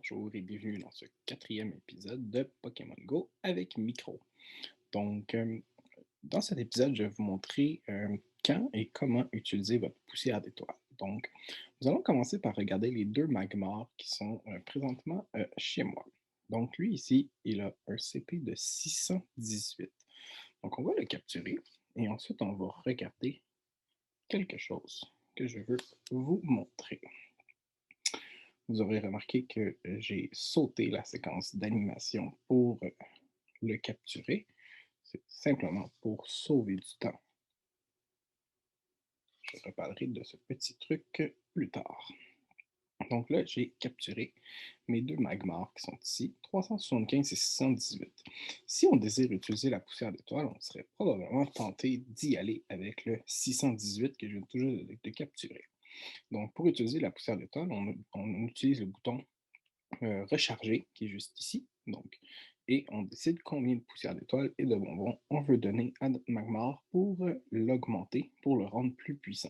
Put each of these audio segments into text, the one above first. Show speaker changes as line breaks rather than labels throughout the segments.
Bonjour et bienvenue dans ce quatrième épisode de Pokémon Go avec Micro. Donc, dans cet épisode, je vais vous montrer quand et comment utiliser votre poussière d'étoile. Donc, nous allons commencer par regarder les deux Magmars qui sont présentement chez moi. Donc, lui ici, il a un CP de 618. Donc, on va le capturer et ensuite, on va regarder quelque chose que je veux vous montrer. Vous aurez remarqué que j'ai sauté la séquence d'animation pour le capturer. C'est simplement pour sauver du temps. Je reparlerai de ce petit truc plus tard. Donc là, j'ai capturé mes deux Magmars qui sont ici, 375 et 618. Si on désire utiliser la poussière d'étoile, on serait probablement tenté d'y aller avec le 618 que je viens toujours de capturer. Donc, pour utiliser la poussière d'étoile, on utilise le bouton recharger, qui est juste ici. Donc, et on décide combien de poussière d'étoiles et de bonbons on veut donner à notre Magmar pour l'augmenter, pour le rendre plus puissant.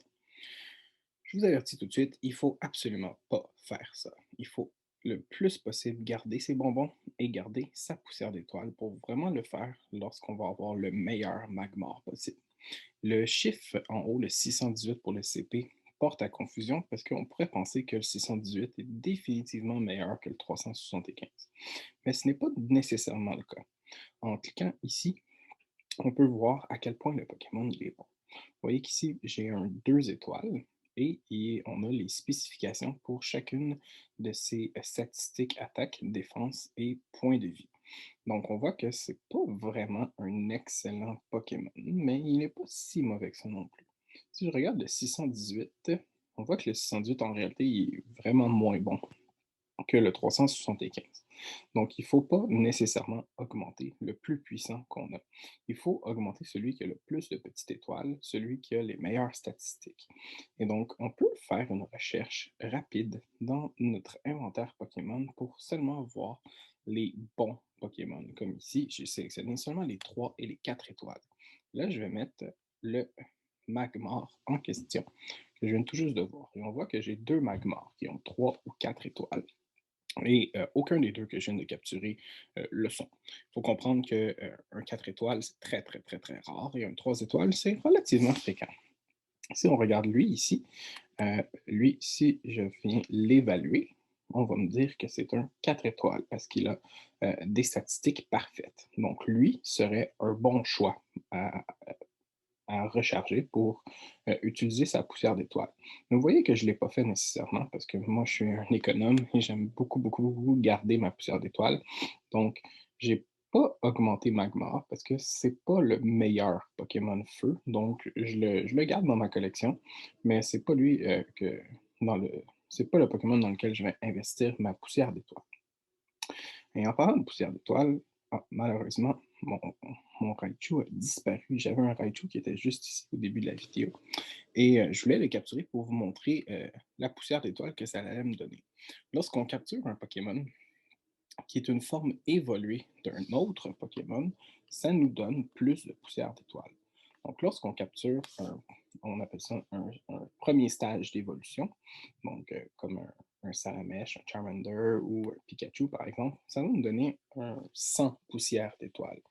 Je vous avertis tout de suite, il ne faut absolument pas faire ça. Il faut le plus possible garder ses bonbons et garder sa poussière d'étoile pour vraiment le faire lorsqu'on va avoir le meilleur Magmar possible. Le chiffre en haut, le 618 pour le CP, porte à confusion parce qu'on pourrait penser que le 618 est définitivement meilleur que le 375. Mais ce n'est pas nécessairement le cas. En cliquant ici, on peut voir à quel point le Pokémon il est bon. Vous voyez qu'ici, j'ai un 2 étoiles et on a les spécifications pour chacune de ces statistiques attaque, défense et points de vie. Donc, on voit que c'est pas vraiment un excellent Pokémon, mais il n'est pas si mauvais que ça non plus. Si je regarde le 618, on voit que le 618, en réalité, il est vraiment moins bon que le 375. Donc, il ne faut pas nécessairement augmenter le plus puissant qu'on a. Il faut augmenter celui qui a le plus de petites étoiles, celui qui a les meilleures statistiques. Et donc, on peut faire une recherche rapide dans notre inventaire Pokémon pour seulement voir les bons Pokémon. Comme ici, j'ai sélectionné seulement les 3 et les 4 étoiles. Là, je vais mettre le Magmar en question, que je viens tout juste de voir. Et on voit que j'ai deux Magmars qui ont 3 ou 4 étoiles. Et aucun des deux que je viens de capturer le sont. Il faut comprendre qu'un 4 étoiles, c'est très, très, très, très rare, et un 3 étoiles, c'est relativement fréquent. Si on regarde lui, si je viens l'évaluer, on va me dire que c'est un 4 étoiles parce qu'il a des statistiques parfaites. Donc, lui serait un bon choix à recharger pour utiliser sa poussière d'étoile. Mais vous voyez que je ne l'ai pas fait nécessairement parce que moi, je suis un économe et j'aime beaucoup, beaucoup, beaucoup garder ma poussière d'étoile. Donc, je n'ai pas augmenté Magmar parce que ce n'est pas le meilleur Pokémon feu. Donc, je le garde dans ma collection, mais ce n'est pas lui dans le. C'est pas le Pokémon dans lequel je vais investir ma poussière d'étoile. Et en parlant de poussière d'étoile, malheureusement, mon Raichu a disparu. J'avais un Raichu qui était juste ici au début de la vidéo. Et je voulais le capturer pour vous montrer la poussière d'étoile que ça allait me donner. Lorsqu'on capture un Pokémon qui est une forme évoluée d'un autre Pokémon, ça nous donne plus de poussière d'étoile. Donc, lorsqu'on capture on appelle ça un premier stage d'évolution, donc comme un Salamèche, un Charmander ou un Pikachu, par exemple, ça va nous donner un 100 poussières d'étoiles.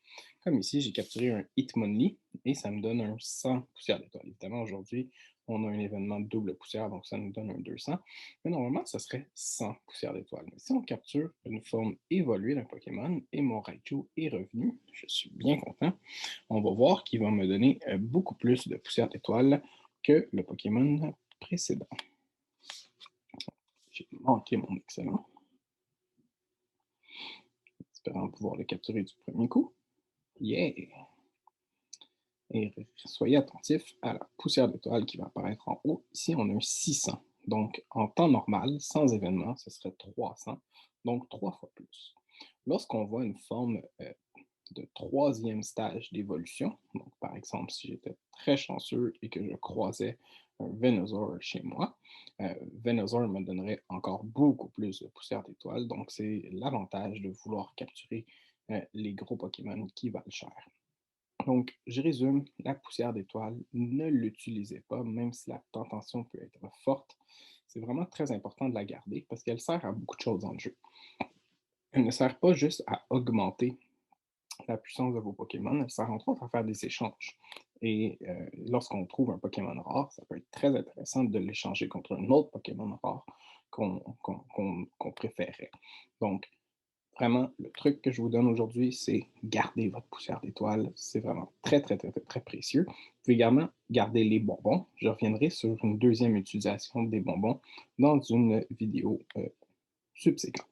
Comme ici, j'ai capturé un Hitmonlee et ça me donne un 100 poussières d'étoiles. Évidemment, aujourd'hui, on a un événement de double poussière, donc ça nous donne un 200. Mais normalement, ça serait 100 poussières d'étoiles. Mais si on capture une forme évoluée d'un Pokémon et mon Raichu est revenu, je suis bien content, on va voir qu'il va me donner beaucoup plus de poussières d'étoiles que le Pokémon précédent. J'ai manqué mon excellent. Espérant pouvoir le capturer du premier coup. Yeah! Et soyez attentifs à la poussière d'étoile qui va apparaître en haut. Ici, on a un 600. Donc, en temps normal, sans événement, ce serait 300, donc 3 fois plus. Lorsqu'on voit une forme de troisième stage d'évolution, donc par exemple, si j'étais très chanceux et que je croisais un Venusaur chez moi, Venusaur me donnerait encore beaucoup plus de poussière d'étoile. Donc, c'est l'avantage de vouloir capturer les gros Pokémon qui valent cher. Donc, je résume, la poussière d'étoile, ne l'utilisez pas, même si la tentation peut être forte. c'est vraiment très important de la garder parce qu'elle sert à beaucoup de choses dans le jeu. Elle ne sert pas juste à augmenter la puissance de vos Pokémon, elle sert entre autres à faire des échanges. Et lorsqu'on trouve un Pokémon rare, ça peut être très intéressant de l'échanger contre un autre Pokémon rare qu'on préférait. Donc, vraiment, le truc que je vous donne aujourd'hui, c'est garder votre poussière d'étoile. C'est vraiment très, très, très, très, très précieux. Vous pouvez également garder les bonbons. Je reviendrai sur une deuxième utilisation des bonbons dans une vidéo subséquente.